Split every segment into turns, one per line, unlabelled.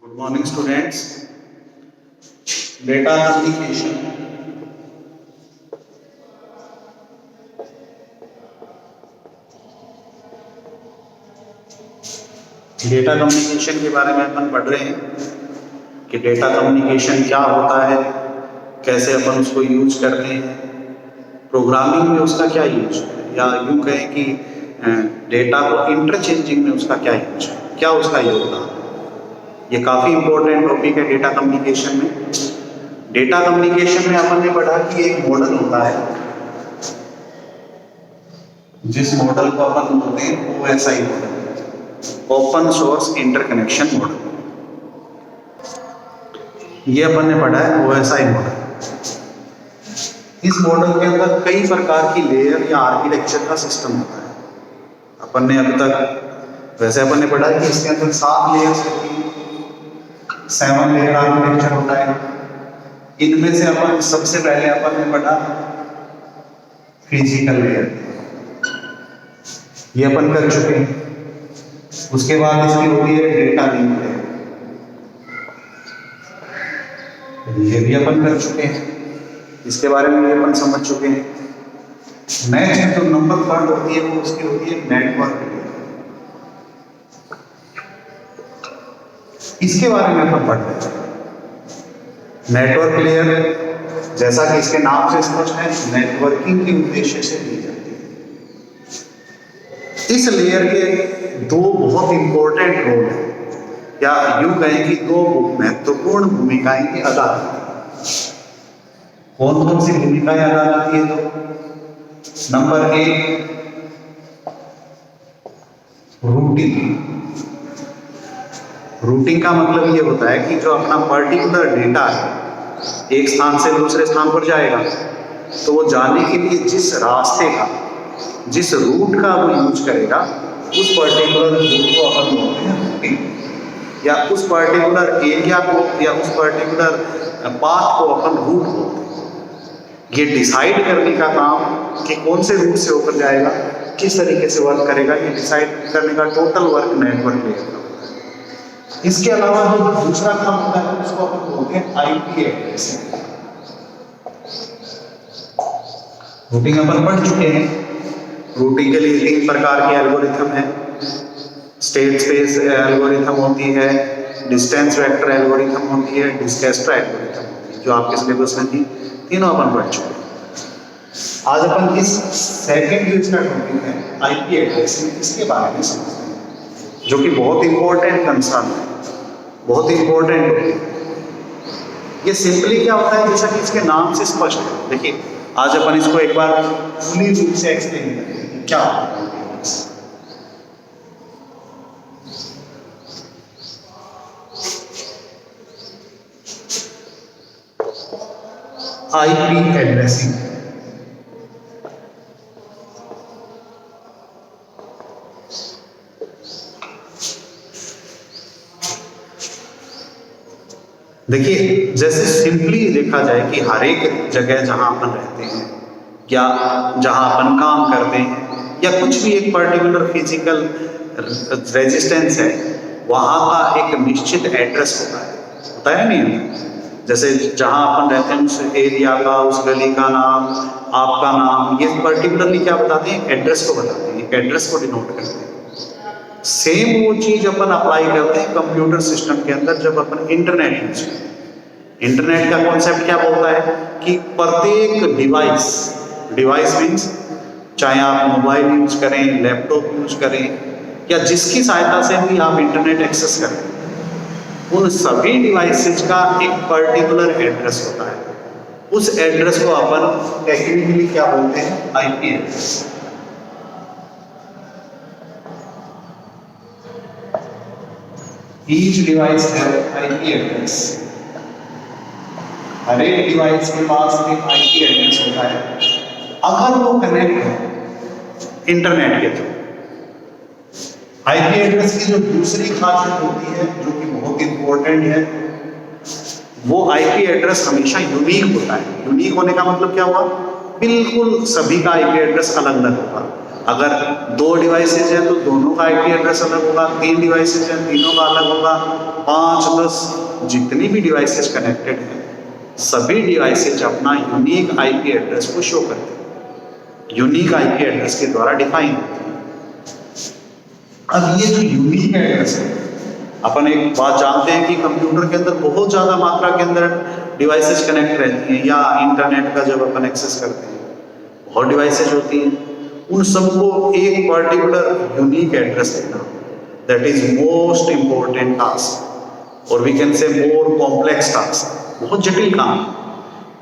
Good morning, students. Data communication. Data communication के बारे में अपन पढ़ रहे हैं कि डेटा कम्युनिकेशन क्या होता है, कैसे अपन उसको यूज करते हैं, प्रोग्रामिंग में उसका क्या यूज है, या यूँ कहें कि डेटा को इंटरचेंजिंग में उसका क्या यूज है, क्या उसका योगदान है। ये काफ़ी इंपॉर्टेंट टॉपिक है डेटा कम्युनिकेशन में। डेटा कम्युनिकेशन में अपन ने पढ़ा कि एक मॉडल होता है, जिस मॉडल को अपन बोलते हैं OSI model, open source interconnection model. ये अपन ने पढ़ा है OSI मॉडल। इस मॉडल के अंदर कई प्रकार की लेयर या आर्किटेक्चर का सिस्टम होता है। अपन ने अब तक वैसे अपन ने पढ़ा है कि इसके अंदर 7 लेयर्स होती हैं, 7 लेयर आर्किटेक्चर होता है। इनमें से अपन सबसे पहले अपन ने पढ़ा फिजिकल लेयर, ये अपन कर चुके हैं। उसके बाद इसकी होती है डेटा लिंक लेयर, ये भी अपन कर चुके हैं, इसके बारे में भी अपन समझ चुके हैं। नेक्स्ट जो नंबर 3 होती है वो उसकी होती है नेटवर्क लेयर। इसके बारे में अपन पढ़ रहे हैं। नेटवर्क लेयर जैसा कि इसके नाम से स्पष्ट है, नेटवर्किंग के उद्देश्य से दी जाती है। इस लेयर के 2 बहुत इंपॉर्टेंट रोल हैं, या यूं कहें कि 2 महत्वपूर्ण भूमिकाएं अदा करती है। कौन कौन सी भूमिकाएं अदा करती है? तो नंबर 1, रूटिंग। रूटिंग का मतलब ये होता है कि जो अपना पर्टिकुलर डेटा है एक स्थान से दूसरे स्थान पर जाएगा, तो वो जाने के लिए जिस रास्ते का, जिस रूट का वो यूज करेगा, उस पर्टिकुलर रूट को अपन बोलते हैं रूटिंग, या उस पर्टिकुलर एरिया को या उस पर्टिकुलर पाथ को अपन रूट बोलते हैं। ये डिसाइड करने का काम कि कौन से रूट से होकर जाएगा, किस तरीके से वर्क करेगा, ये डिसाइड करने का टोटल वर्क नेटवर्क लेयर का। इसके अलावा जो दूसरा काम होता है उसको अपन बोलते हैं IP एड्रेसिंग। रूटिंग अपन पढ़ चुके हैं। रूटिंग के लिए 3 प्रकार के एल्गोरिथम हैं। स्टेट स्पेस एल्गोरिथम होती है, डिस्टेंस वेक्टर एल्गोरिथम होती है, डिस्केस्ट्रा एल्गोरिथम होती है, जो आपके सिलेबस में थी। तीनों अपन पढ़ चुके हैं। आज अपन इस सेकंड जो इसका टॉपिक है IP एड्रेसिंग, इसके बारे में समझते हैं, जो कि बहुत इंपॉर्टेंट कंसर्न है, बहुत इंपॉर्टेंट टॉपिक है। ये सिंपली क्या होता है, जैसा कि इसके नाम से स्पष्ट है। देखिए, आज अपन इसको एक बार फुली रूप से एक्सप्लेन करेंगे कि क्या होता है। IP addressing. देखिए, जैसे सिंपली देखा जाए कि हर एक जगह जहां अपन रहते हैं या जहां अपन काम करते हैं या कुछ भी एक पर्टिकुलर फिजिकल रेजिस्टेंस है, वहां का एक निश्चित एड्रेस होता है नहीं? जैसे जहां अपन रहते हैं उस एरिया का, उस गली का नाम, आपका नाम, ये पर्टिकुलरली क्या बताते हैं? एड्रेस को बताते हैं, एड्रेस को डिनोट करते हैं। सेम वो चीज अपन अप्लाई करते हैं कंप्यूटर सिस्टम के अंदर जब अपन इंटरनेट यूज करते हैं। इंटरनेट का कॉन्सेप्ट क्या बोलता है कि प्रत्येक डिवाइस मीन्स चाहे आप मोबाइल यूज करें, लैपटॉप यूज करें, या जिसकी सहायता से भी आप इंटरनेट एक्सेस करें, उन सभी डिवाइसेज का एक पर्टिकुलर एड्रेस होता है। उस एड्रेस को अपन टेक्निकली क्या बोलते हैं? IP address. Each device has IP address. हर एक डिवाइस के पास एक IP एड्रेस होता है, अगर वो कनेक्ट है इंटरनेट के थ्रू। IP एड्रेस की जो दूसरी खासियत होती है, जो कि बहुत इंपॉर्टेंट है, वो IP एड्रेस हमेशा यूनिक होता है। यूनिक होने का मतलब क्या हुआ? बिल्कुल सभी का IP एड्रेस अलग अलग होगा। अगर 2 डिवाइसेज हैं तो दोनों का आईपी एड्रेस अलग होगा, 3 डिवाइसेज हैं तीनों का अलग होगा, 5, 10 जितनी भी डिवाइसेज कनेक्टेड हैं सभी डिवाइसेज अपना यूनिक आईपी एड्रेस को शो करते हैं, यूनिक आईपी एड्रेस के द्वारा डिफाइन होते हैं। अब ये जो यूनिक एड्रेस है, अपन एक बात जानते हैं कि कंप्यूटर के अंदर बहुत ज़्यादा मात्रा के अंदर डिवाइसेज कनेक्ट रहती हैं, या इंटरनेट का जब अपन एक्सेस करते हैं बहुत डिवाइसेज होती हैं, उन सबको एक पर्टिकुलर यूनिक एड्रेस देना, that is most important task, और we can say more complex task, बहुत जटिल काम।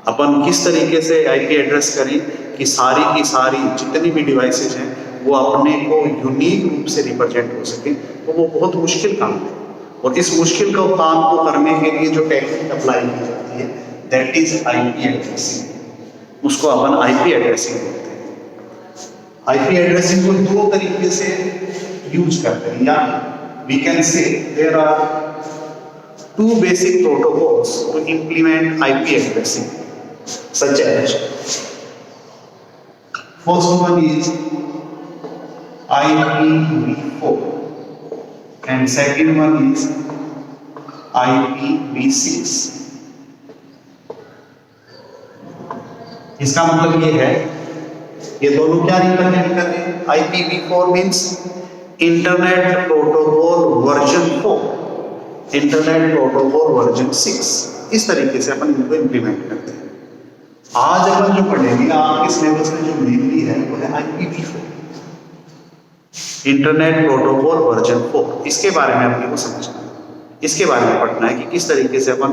अपन किस तरीके से आईपी एड्रेस करें कि सारी की सारी जितनी भी डिवाइसेज हैं वो अपने को यूनिक रूप से रिप्रेजेंट हो सके, तो वो बहुत मुश्किल काम है। और इस मुश्किल का काम को करने के लिए जो टेक्निक अप्लाई की जाती है दैट इज आईपी एड्रेसिंग, उसको अपन आईपी एड्रेसिंग बोलते हैं। आईपी एड्रेसिंग को 2 तरीके से यूज करते हैं, या we can say there are 2 basic protocols to implement IP addressing, such as first one is IPv4 and second one is IPv6। इसका मतलब ये है, ये दोनों क्या रिप्रेजेंट कर रहे हैं? IPv4 means internet protocol version 4, internet protocol version 6, इस तरीके से अपन इनको इम्प्लीमेंट करते हैं। आज अपन जो पढ़ेंगे आपके सिलेबस में जो मेनली है वो है IPv4, इंटरनेट प्रोटोकॉल वर्जन 4। इसके बारे में अपने को समझना है, इसके बारे में पढ़ना है कि किस तरीके से अपन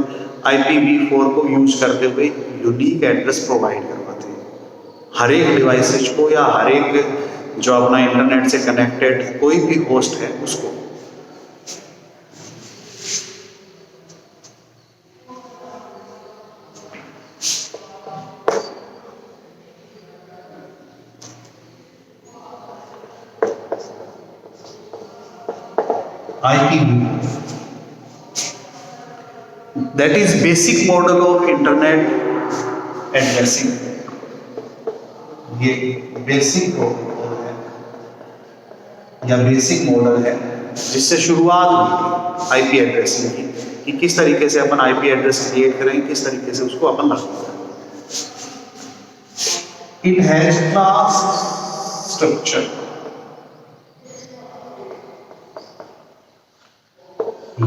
IPv4 को यूज करते हुए यूनिक एड्रेस प्रोवाइड करवाते हैं हर एक डिवाइसेज को, या हर एक जो अपना इंटरनेट से कनेक्टेड कोई भी होस्ट है उसको। IPv4 that is basic model of internet addressing। ये बेसिक प्रोटोकॉल है या बेसिक मॉडल है जिससे शुरुआत हुई आईपी एड्रेसिंग की, कि किस तरीके से अपन आईपी एड्रेस क्रिएट करें, किस तरीके से उसको अपन लागू करें। It has class structure.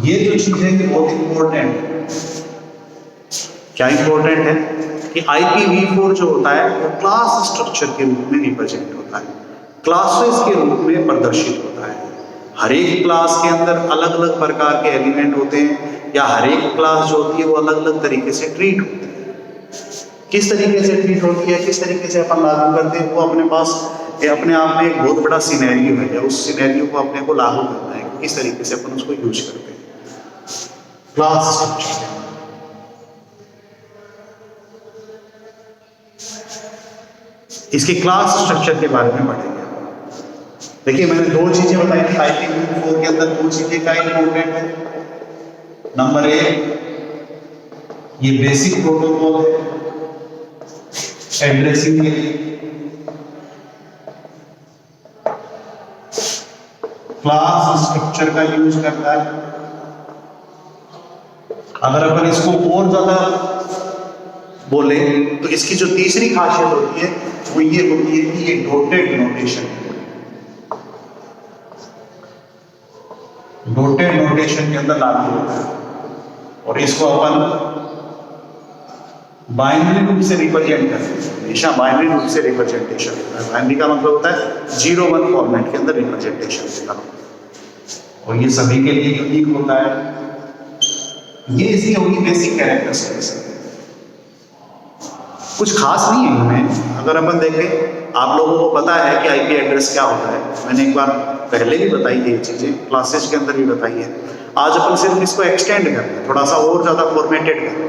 ये जो चीज है बहुत इंपॉर्टेंट है। क्या इंपॉर्टेंट है कि IPv4 जो होता है वो क्लास स्ट्रक्चर के रूप में रिप्रेजेंट होता है, क्लासेस के रूप में प्रदर्शित होता है। हर एक क्लास के अंदर अलग अलग प्रकार के एलिमेंट होते हैं, या हर एक क्लास जो होती है वो अलग अलग तरीके से ट्रीट होती है। किस तरीके से ट्रीट होती है, किस तरीके से अपन लागू करते हैं, वो अपने पास अपने आप में एक बहुत बड़ा सिनेरियो है, या उस सिनेरियो को अपने को लागू करना है, किस तरीके से अपन उसको यूज करते हैं। क्लास स्ट्रक्चर, इसके क्लास स्ट्रक्चर के बारे में पढ़ेंगे। देखिए मैंने 2 चीजें बताई थी IPv4 के अंदर, 2 चीजें का इंपॉर्टेंट है। नंबर 1 ये बेसिक प्रोटोकॉल है एड्रेसिंग के लिए, क्लास स्ट्रक्चर का यूज करता है। अगर अपन इसको और ज्यादा बोले तो इसकी जो तीसरी खासियत होती है वो ये होती है कि ये डॉटेड नोटेशन है। डॉटेड नोटेशन के अंदर लागू होता है, और इसको अपन बाइनरी रूप से रिप्रेजेंट करते हैं। हमेशा बाइनरी रूप से रिप्रेजेंटेशन होता है। बाइनरी का मतलब होता है 0-1 फॉर्मेट के अंदर रिप्रेजेंटेशन होता है, और ये सभी के लिए यूनिक होता है। ये इसकी होगी बेसिक कैरेक्टरिस्टिक्स। कुछ खास नहीं है इनमें। अगर अपन देखें, आप लोगों को पता है कि आईपी एड्रेस क्या होता है, मैंने एक बार पहले भी बताई है ये चीजें, क्लासेस के अंदर भी बताई है। आज अपन सिर्फ इसको एक्सटेंड कर रहे हैं, थोड़ा सा और ज्यादा फॉर्मेटेड कर रहे हैं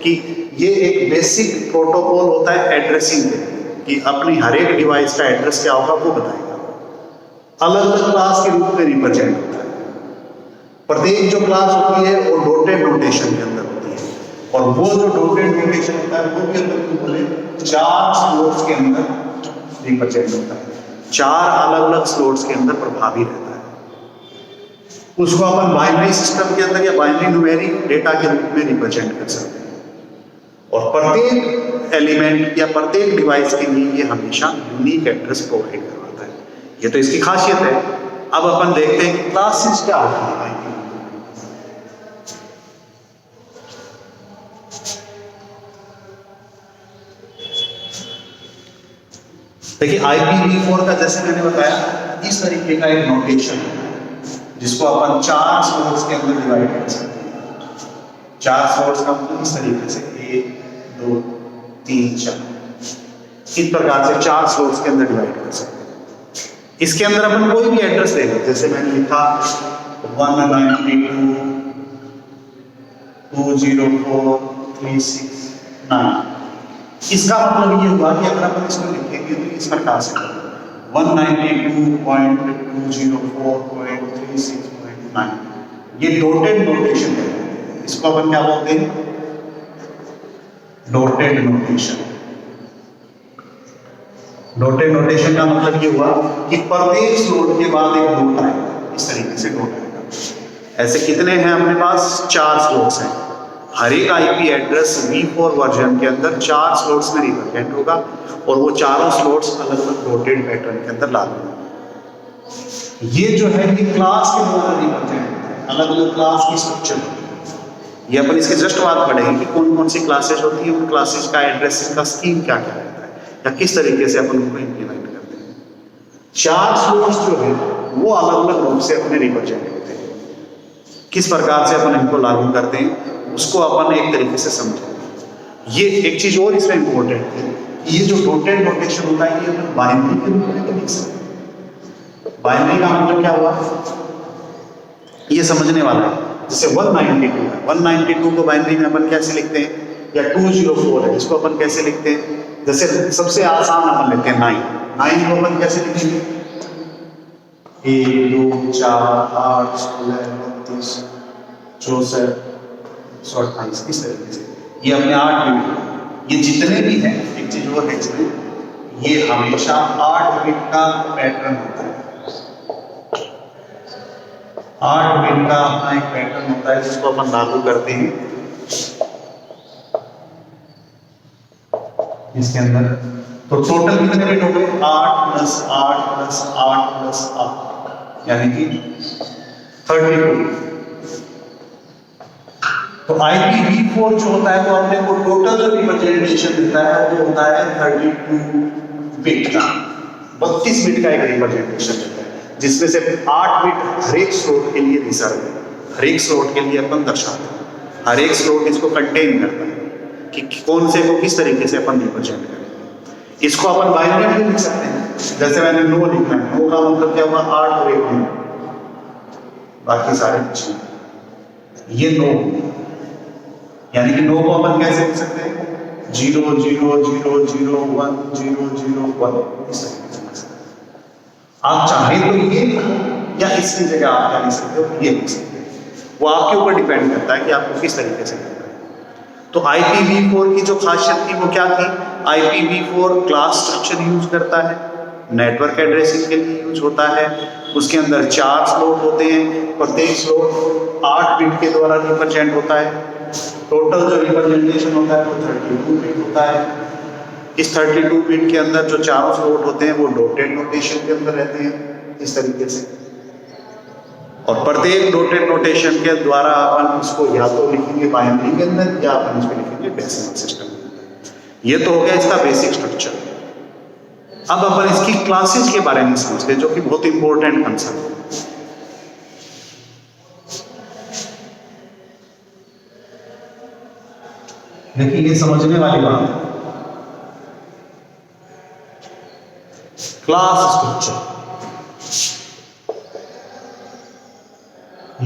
कि ये एक बेसिक प्रोटोकॉल होता है एड्रेसिंग के लिए, कि अपनी हर एक डिवाइस का एड्रेस क्या होगा वो बताएगा। अलग अलग क्लास के रूप में रिप्रेजेंट होता है। प्रत्येक जो क्लास होती है वो डॉटेड नोटेशन के अंदर होती है, और वो जो डॉटेड नोटेशन होता है वो भी अंदर बोले 4 स्लोट्स के अंदर रिप्रेजेंट होता है। 4 अलग अलग स्लॉट्स के अंदर प्रभावी रहता है। उसको अपन बाइनरी सिस्टम के अंदर या बाइनरी न्यूमेरिक डेटा के रूप में रिप्रेजेंट कर सकते हैं, और प्रत्येक एलिमेंट या प्रत्येक डिवाइस के लिए ये हमेशा यूनिक एड्रेस प्रोवाइड करवाता है। ये तो इसकी खासियत है। अब अपन देखते हैं कि क्लासेस क्या होती है आईपीवी4। देखिए IPv4 का जैसे मैंने बताया इस तरीके का एक नोटेशन है जिसको अपन 4 स्लॉट्स के अंदर डिवाइड कर सकते हैं। 4 स्लॉट्स का मतलब इस तरीके से 1 2 3 4 इस प्रकार से 4 स्लॉट्स के अंदर डिवाइड कर सकते हैं। इसके अंदर अपन कोई भी एड्रेस देंगे, जैसे मैंने लिखा 192.204.369। इसका मतलब ये हुआ कि अगर अपन इसको लिखेंगे तो इस प्रकार से 192.204.36.9 ये डॉटेड नोटेशन है। इसको अपन क्या बोलते हैं? Dotted notation. डॉटेड नोटेशन का मतलब ये हुआ कि प्रत्येक स्लॉट के बाद एक डॉट आएगा, इस तरीके से डॉट आएगा। ऐसे कितने हैं अपने पास? 4 स्लॉट्स हैं। हर एक आईपी एड्रेस v4 वर्जन के अंदर 4 स्लॉट्स में रिप्रेजेंट होगा, और वो चारों स्लॉट्स अलग अलग डॉटेड पैटर्न के अंदर लागू होंगे। ये जो है कि क्लास के द्वारा रिप्रेजेंट होता है, अलग अलग क्लास की स्ट्रक्चर होती है। ये अपन इसके जस्ट बात पढ़ेंगे कि कौन कौन सी क्लासेज होती है, उन क्लासेज का एड्रेसिंग का स्कीम क्या क्या रहता है, या किस तरीके से अपन उनको इंप्लीमेंट करते हैं। 4 स्लॉट्स जो है वो अलग अलग रूप से अपने रिप्रेजेंट होते हैं। किस प्रकार से अपन इनको लागू करते हैं उसको अपन एक तरीके से समझेंगे। ये एक चीज और इसमें इंपॉर्टेंट है, ये जो डॉटेड नोटेशन होता है ये अपन बाइनरी के रूप में लिख सकते हैं। बाइनरी का मतलब क्या हुआ ये समझने वाला है। जैसे 192 है, 192 को बाइनरी में अपन कैसे लिखते हैं, या 204 है इसको अपन कैसे लिखते हैं। जैसे सबसे आसान अपन लेते हैं 9 को अपन कैसे लिखेंगे? 1 2 4 8 16 32 64 128 इस तरीके से ये अपने 8 बिट। ये जितने भी हैं, एक चीज और है इसमें, ये हमेशा 8 बिट का पैटर्न होता है। 8 बिट का अपना एक पैटर्न होता है जिसको अपन लागू करते हैं इसके अंदर। तो टोटल कितने बिट हो गए? 8 + 8 + 8 + 8 यानी कि 32। तो IPv4 जो होता है वो अपने को टोटल जो रिप्रेजेंटेशन देता है वो होता है 32 बिट का, 32 बिट का एक रिप्रेजेंटेशन देता है, जिसमें से 8 बिट हर एक स्लॉट के लिए रिजर्व है। हर एक स्लॉट के लिए अपन दर्शाते हैं, हर एक स्लॉट इसको कंटेन करता है कि कौन से को किस तरीके से अपन रिप्रेजेंट करें। इसको अपन बाइनरी में लिख सकते हैं। जैसे मैंने 9 लिखा है, 9 का मतलब क्या हुआ? 8 और 1 9, बाकी सारे कुछ नहीं। ये 9 यानी कि 9 को अपन कैसे लिख सकते हैं? 0 0 0 0 1 0 0 1 इस तरीके से लिख सकते हैं। आप चाहे तो ये या इसकी जगह आप क्या लिख सकते हो? ये लिख सकते हैं। वो आपके ऊपर डिपेंड करता है कि आपको किस तरीके से करना है। तो IPv4 की जो खासियत थी वो क्या थी? IPv4 क्लास स्ट्रक्चर यूज करता है, नेटवर्क एड्रेसिंग के लिए यूज होता है। उसके अंदर 4 स्लॉट होते हैं, प्रत्येक स्लॉट 8 बिट के द्वारा रिप्रेजेंट होता है। टोटल जो रिप्रेजेंटेशन होता है वो 32 बिट होता है। इस 32 बिट के अंदर जो चारों स्लॉट होते हैं वो डॉटेड नोटेशन के अंदर रहते हैं इस तरीके से, और प्रत्येक डॉटेड नोटेशन के द्वारा अपन उसको या तो लिखेंगे बाइनरी के अंदर या अपन उसको लिखेंगे डेसिमल सिस्टम के अंदर। ये तो हो गया इसका बेसिक स्ट्रक्चर। अब अपन इसकी क्लासेस के बारे में समझते हैं जो कि बहुत इंपॉर्टेंट कंसेप्ट है। देखिए ये समझने वाली बात है। क्लास स्ट्रक्चर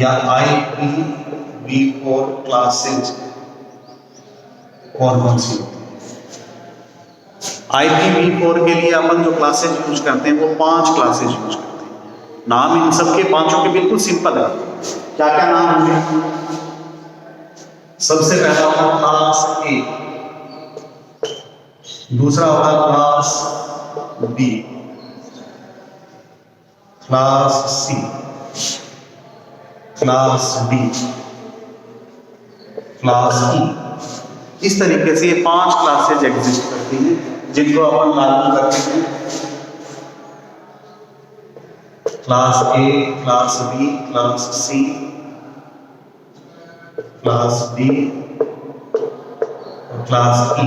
या IPv4 क्लासेज कौन सी होती है? IPv4 के लिए अपन जो क्लासेज यूज करते हैं वो 5 क्लासेज यूज करते हैं। नाम इन सब के पांचों के बिल्कुल सिंपल है। क्या क्या नाम होंगे? सबसे पहला होगा क्लास A, दूसरा होगा class B, class C, class D, class E. इस तरीके से ये 5 क्लासेज एग्जिस्ट करती हैं जिनको अपन लागू करते हैं। Class A, class B, class C, class D और क्लास ई।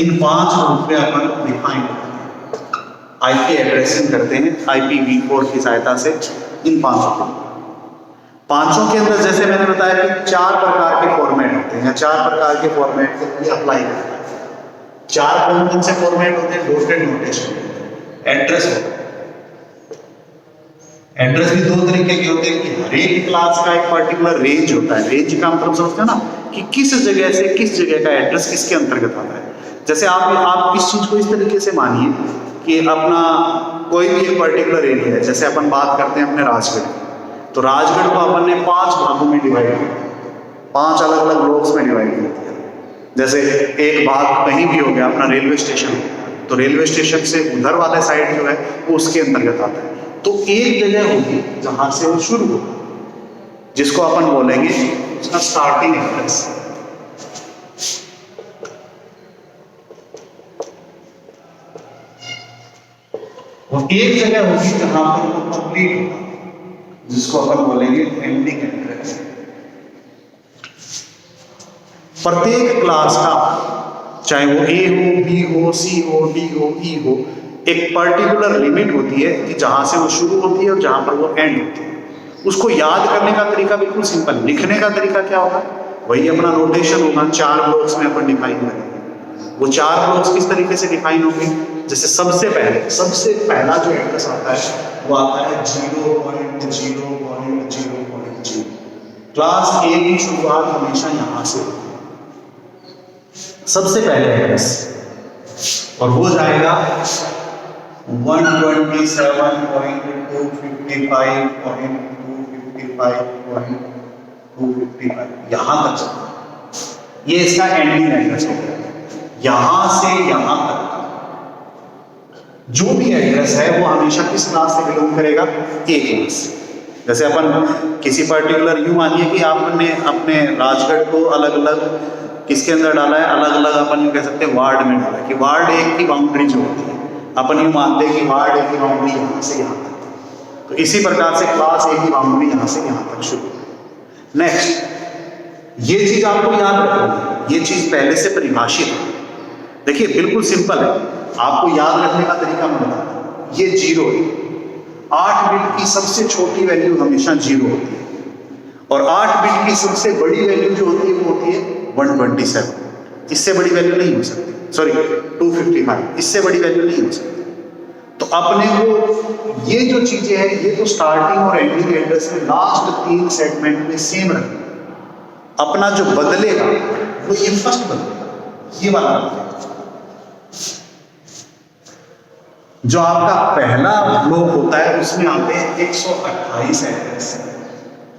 इन 5 रूप में अपन डिफाइन करते हैं, आईपी एड्रेसिंग करते हैं IPv4 की सहायता से। इन 5 के अंदर जैसे मैंने बताया कि 4 प्रकार के फॉर्मेट होते हैं, या 4 प्रकार के फॉर्मेट के लिए अप्लाई करता है। 4 कौन से फॉर्मेट होते हैं? डॉटेड नोटेशन, एड्रेस होता है। एड्रेस भी 2 तरीके के होते हैं कि हर एक क्लास का एक पर्टिकुलर रेंज होता है। रेंज का मतलब समझते हो ना, कि किस जगह से किस जगह का एड्रेस किसके अंतर्गत आता है। जैसे आप इस चीज को इस तरीके से मानिए कि अपना कोई भी एक पर्टिकुलर एरिया है। जैसे अपन बात करते हैं अपने राजगढ़ की, तो राजगढ़ को अपन ने 5 भागों में डिवाइड किया, 5 अलग अलग ब्लॉक्स में डिवाइड कर दिया। जैसे एक भाग कहीं भी हो गया, अपना रेलवे स्टेशन, तो रेलवे स्टेशन से उधर वाला साइड जो है वो उसके अंतर्गत आता है। तो एक जगह होगी जहां से वो शुरू होगा, जिसको अपन बोलेंगे उसका स्टार्टिंग एड्रेस। वो एक जगह होगी जहां पर वो कंप्लीट होगा, जिसको अपन बोलेंगे एंडिंग एड्रेस। प्रत्येक क्लास का, चाहे वो ए हो, बी हो, सी हो, डी हो, ई हो, एक पर्टिकुलर लिमिट होती है कि जहां से वो शुरू होती है और जहां पर वो एंड होती है। उसको याद करने का तरीका बिल्कुल सिंपल। लिखने का तरीका क्या होगा? वही अपना नोटेशन होगा। 4 ब्लॉक्स में अपन डिफाइन करेंगे। वो 4 ब्लॉक्स किस तरीके से डिफाइन होंगे? जैसे सबसे पहला जो एड्रेस आता है वो आता है 0.0.0.0। क्लास ए की शुरुआत हमेशा यहां से होती है, सबसे पहले एड्रेस, और वो जाएगा 127.255.255 यहां तक चलता। ये इसका एंडिंग एड्रेस हो गया। यहां से यहां तक जो भी एड्रेस है वो हमेशा किस क्लास से बिलोंग करेगा? ए क्लास। जैसे अपन किसी पर्टिकुलर, यूं मानिए कि आपने अपने राजगढ़ को अलग अलग किसके अंदर डाला है? अलग अलग अपन यूं कह सकते हैं वार्ड में डाला है, कि वार्ड 1 की बाउंड्री जो होती है, अपन यूं मानते हैं कि वार्ड 1 की बाउंड्री यहां से यहां तक। तो इसी प्रकार से क्लास ए की बाउंड्री यहां से यहां तक शुरू। नेक्स्ट, ये चीज आपको याद रखनी है, ये चीज पहले से परिभाषित है। देखिए बिल्कुल सिंपल है, आपको याद रखने का तरीका मैं बताता हूं। ये 0 है। 8 बिट की सबसे छोटी वैल्यू हमेशा 0 होती है, और 8 बिट की सबसे बड़ी वैल्यू जो होती है वो होती है 127। इससे बड़ी वैल्यू नहीं हो सकती, सॉरी 255, इससे बड़ी वैल्यू नहीं हो सकती। तो अपने को ये जो चीजें हैं, ये तो स्टार्टिंग और एंडिंग एड्रेस में लास्ट 3 सेगमेंट में सेम रखेंगे। अपना जो बदलेगा वो ये फर्स्ट बदलेगा, ये वाला बदलेगा। जो आपका पहला ब्लॉक होता है उसमें आते हैं 128 एड्रेस।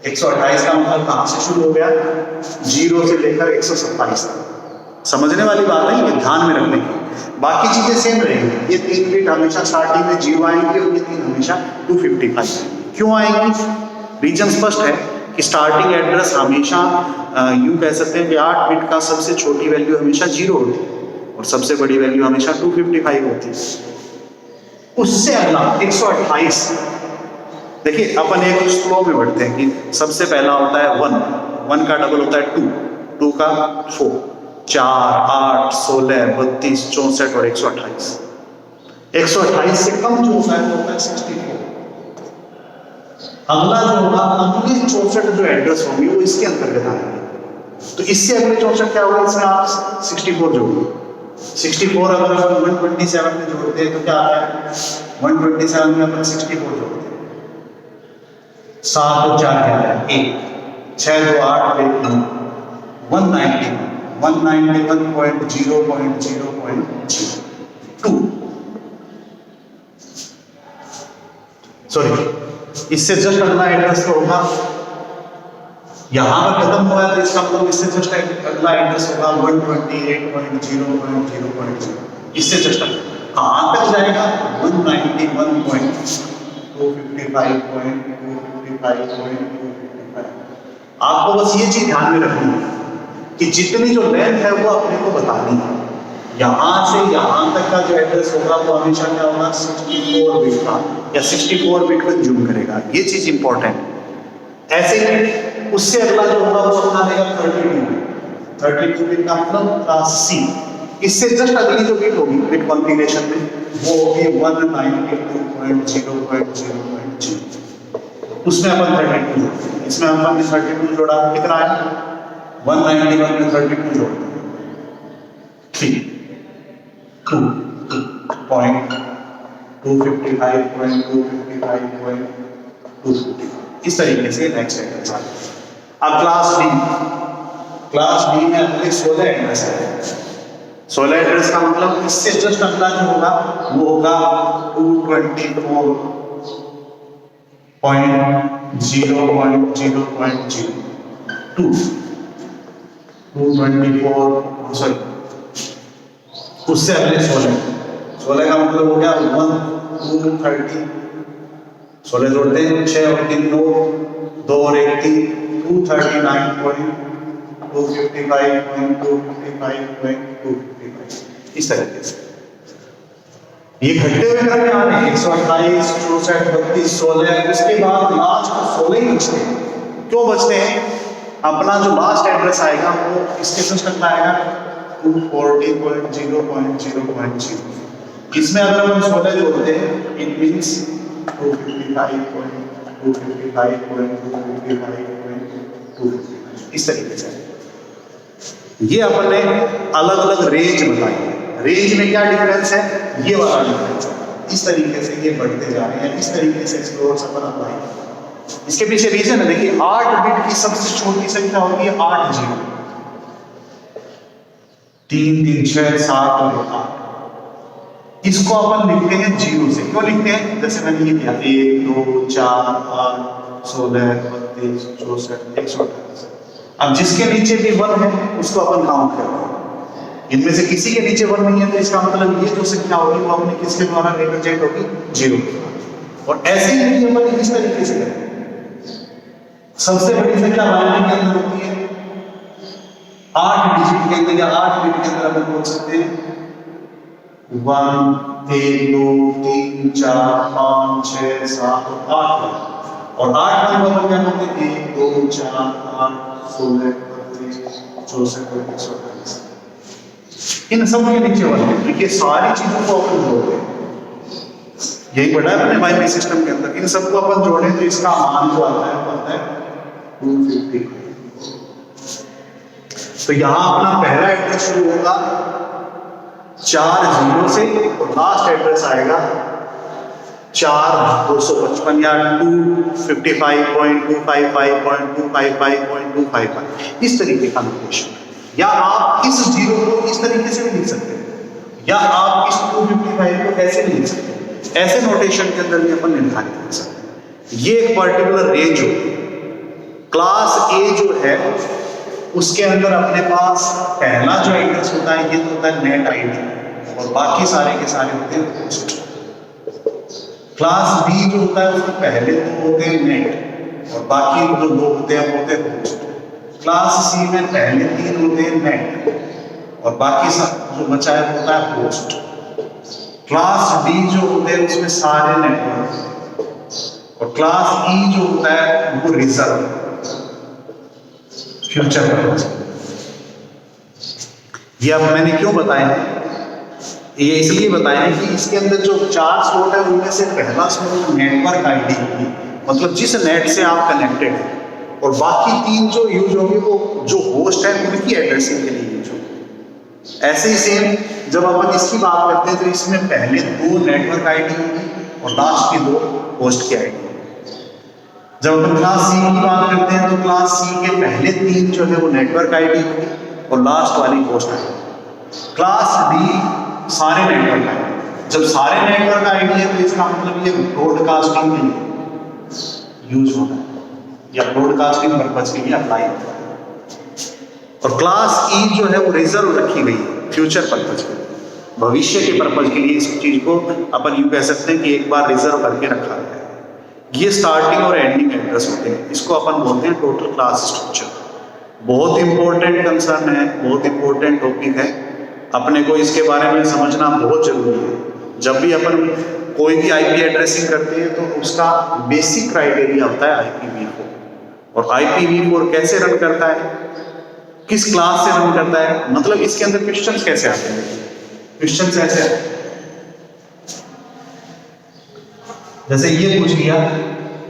128 का मतलब कहां से शुरू हो गया? 0 से लेकर 127 तक। समझने वाली बात है, ये ध्यान में रखने की। बाकी चीजें सेम रहेंगी। ये 3 बिट हमेशा स्टार्टिंग में 0 आएंगे और ये 3 हमेशा 255। क्यों आएंगी? रीजन स्पष्ट है कि स्टार्टिंग एड्रेस हमेशा यूं कह सकते हैं कि 8 बिट का सबसे छोटी वैल्यू हमेशा 0 होती है और सबसे बड़ी वैल्यू हमेशा 255 होती है। उससे अगला 128, देखिए अपन एक स्लो में बढ़ते हैं कि सबसे पहला होता है 1 का डबल होता है 2 का 4, 4, 8, 16, 32, 64 और 128। 128 से कम जो होता है वो होता है 64। अगला जो होगा, अगले 64 जो एड्रेस होंगे वो इसके अंतर्गत आएंगे। तो इससे अगले 64 क्या होगा? इसमें आप 64 जोड़िए। 64 अगर हम 127 में जोड़ते हैं तो क्या आता है? 127 में अपन 64 जोड़ते हैं, 7 और 4 क्या है? 1, 6 2 8 191.0.0.02। सॉरी, इससे जस्ट अगला एड्रेस तो होगा, यहां पर खत्म हुआ है तो इसका मतलब इससे जस्ट अगला एड्रेस होगा 128.0.0.0। इससे जस्ट कहां तक जाएगा? 191.255 255.255.255। आपको बस ये चीज ध्यान में रखनी है कि जितनी जो लेंथ है वो अपने को बतानी है। यहां से यहां तक का जो एड्रेस होगा वो हमेशा क्या होगा, 64 बिट का, या 64 बिट को जूम करेगा। ये चीज इंपॉर्टेंट। ऐसे ही उससे अगला जो होगा वो अपना देगा 32 बिट का, मतलब क्लास सी। इससे जस्ट अगली जो बिट होगी बिट कॉन्फ़िगरेशन में वो होगी 192.0.0.0। उसमें अपन 32, इसमें अपन ने 32 जोड़ा, कितना है 191 में 32 जोड़ 255.255.255। इस तरीके से नेक्स्ट एड्रेस आ गया। अब क्लास डी में अपने 16 एड्रेस है। 16 एड्रेस का मतलब इससे जस्ट अगला जो होगा वो होगा 224.0.0.02, सॉरी उससे अगले 16 का मतलब हो गया 230। 16 जोड़ते हैं, 6 और 3 9, 2 और 1 3, 239.255.255.255। इस तरीके से ये घटते हुए क्रम में आ रहे हैं 128, 64, 32, 16। उसके बाद लास्ट 16 ही बचते हैं। क्यों बचते हैं? अपना जो लास्ट एड्रेस आएगा वो इसके जस्ट तक आएगा 240.0.0.0। इसमें अगर हम 16 जोड़ते हैं इट मींस 255.255.255. इस तरीके से ये अपन ने अलग अलग रेंज बताई है। रेंज में क्या डिफरेंस है, ये वाला डिफरेंस है। इस तरीके से ये बढ़ते जा रहे हैं। इस तरीके से एक्सप्लोर्स अपन अप्लाई। इसके पीछे रीजन है, देखिए 8 बिट की सबसे छोटी संख्या होती है 8 0, 3 3 6 7 और 8। इसको अपन लिखते हैं 0 से। क्यों लिखते हैं? जैसे मैंने ये किया 1 2 4 8 16 32 64 128। अब जिसके नीचे भी 1 है उसको अपन काउंट करते हैं। इनमें से किसी के नीचे 1 नहीं है तो इसका मतलब ये जो संख्या होगी वो अपने किसके द्वारा रिप्रेजेंट होगी 0। और ऐसे ही अपन इस तरीके से करें। सबसे बड़ी संख्या बाइनरी के अंदर होती है 8 डिजिट के अंदर या 8 बिट के अंदर अपन बोल सकते हैं 1 1 2 3 4 5 6 7 और 8। और 8 नंबर अपन क्या बोलते हैं 1 2 4 8 16 32 64 128। इन सब के नीचे वाले देखिए सारी चीजों को अपन जोड़ते हैं। यही बड़ा है अपने बाइनरी सिस्टम के अंदर। इन सबको अपन जोड़े तो इसका मान जो आता है वो आता है 250। तो यहां अपना पहला एड्रेस शुरू होगा 4 0 से और लास्ट एड्रेस आएगा 4 255 या 255.255.255.255। इस तरीके का नोटेशन। या आप इस 0 को इस तरीके से भी लिख सकते हैं, या आप इस 255 को ऐसे भी लिख सकते हैं। ऐसे नोटेशन के अंदर भी अपन निर्धारित कर सकते हैं। ये एक पर्टिकुलर रेंज होती है। क्लास ए जो है उसके अंदर अपने पास पहला जो एड्रेस होता है ये तो होता है नेट आईडी और बाकी सारे के सारे होते हैं होस्ट। क्लास बी जो होता है उसमें पहले 2 होते हैं नेट और बाकी जो 2 होते हैं वो होते हैं होस्ट। क्लास सी में पहले 3 होते हैं नेट और बाकी सब जो बचा है होता है होस्ट। क्लास डी जो होते हैं उसमें सारे नेटवर्क और क्लास ई जो होता है वो रिजर्व फ्यूचर पर्पस। ये अब मैंने क्यों बताया है? ये इसलिए बताया है कि इसके अंदर जो 4 स्लॉट है उनमें से पहला स्लॉट नेटवर्क आईडी होगी, मतलब जिस नेट से आप कनेक्टेड है, और बाकी 3 जो यूज होंगे वो जो होस्ट है उनकी एड्रेसिंग के लिए यूज होगी। ऐसे ही सेम जब अपन इसकी बात करते हैं तो इसमें पहले 2 नेटवर्क आईडी होगी और लास्ट की 2 होस्ट की आईडी। जब अपन क्लास सी की बात करते हैं तो क्लास सी के पहले 3 जो है वो नेटवर्क आईडी होगी और लास्ट वाली होस्ट आईडी। क्लास डी सारे नेटवर्क आईडी। जब सारे नेटवर्क आईडी है तो इसका मतलब ये ब्रॉडकास्टिंग के लिए यूज होता है या ब्रॉडकास्टिंग पर्पज के लिए अप्लाई होता है। और क्लास ई जो है वो रिजर्व रखी गई है फ्यूचर पर्पज के लिए, भविष्य के पर्पज के लिए। इस चीज को अपन यूं कह सकते हैं कि एक बार रिजर्व करके रखा गया है। ये स्टार्टिंग और एंडिंग एड्रेस होते हैं, इसको अपन बोलते हैं टोटल क्लास स्ट्रक्चर। बहुत इंपॉर्टेंट कंसर्न है, बहुत इंपॉर्टेंट टॉपिक है, अपने को इसके बारे में समझना बहुत जरूरी है। जब भी अपन कोई भी आईपी एड्रेसिंग करते हैं तो उसका बेसिक क्राइटेरिया होता है IPv4। और IPv4 कैसे रन करता है, किस क्लास से रन करता है, मतलब इसके अंदर क्वेश्चंस कैसे आते हैं। क्वेश्चंस ऐसे आते हैं, जैसे ये पूछ लिया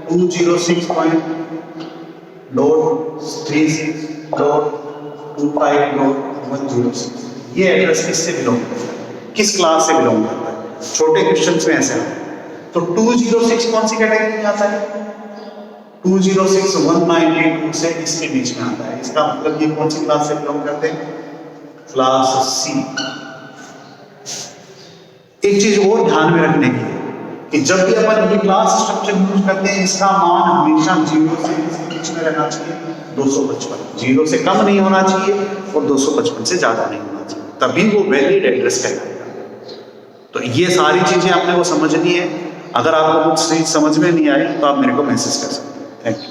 206.36.25.106, ये एड्रेस किससे बिलोंग करता है, किस क्लास से बिलोंग करता है। छोटे क्वेश्चंस में ऐसे आते हैं। तो 206 कौन सी कैटेगरी में आता है, 206 192 से इसके बीच में आता है। इसका मतलब ये कौन सी क्लास से बिलोंग करते हैं, क्लास C। एक चीज और ध्यान में रखने की है कि जब भी अपन ये क्लास स्ट्रक्चर यूज करते हैं, इसका मान हमेशा 0 से इसके बीच में रहना चाहिए 255, 0 से कम नहीं होना चाहिए और 255 से ज्यादा नहीं होना चाहिए, तभी वो वैलिड एड्रेस कहलाएगा। तो ये सारी चीजें आपने को समझनी है। अगर आपको कुछ चीज समझ में नहीं आई तो आप मेरे को मैसेज कर सकते हैं। Thank you.